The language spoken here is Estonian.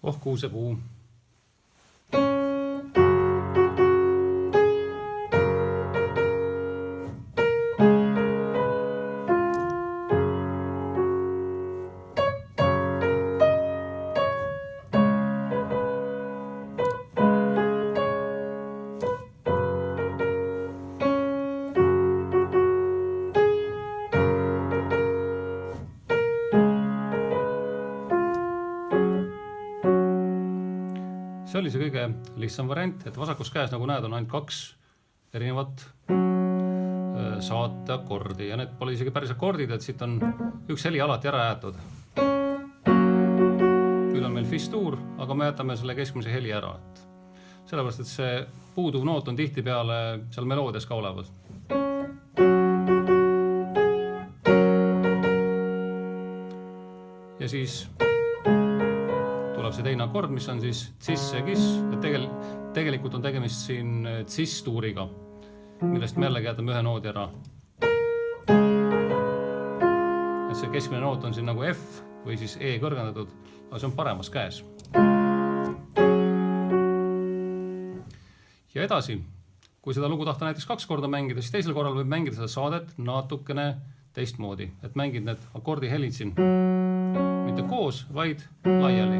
Oh kuusepuu. See oli see kõige lihtsam variant, et vasakus käes, nagu näed, on ainult 2 erinevat saateakordi ja need pole isegi päris akordid, et siit on üks heli alati ära jäetud. Nüüd on meil Fis-tuur, aga me jätame selle keskmise heli ära. Sellepärast, et see puuduv noot on tihti peale seal meloodias ka olemas. Ja siis tuleb see teine akord, mis on siis cis ja gis. Tegelikult on tegemist siin cis-tuuriga, millest me jällegi jätame ühe noodi ära. Et see keskmine noot on siin nagu F või siis E kõrgendatud, aga see on paremas käes. Ja edasi, kui seda lugu tahta näiteks 2 korda mängida, siis teisel korral võib mängida seda saadet natukene teistmoodi. Et mängid need akordi helid siin mitte koos, vaid laiali.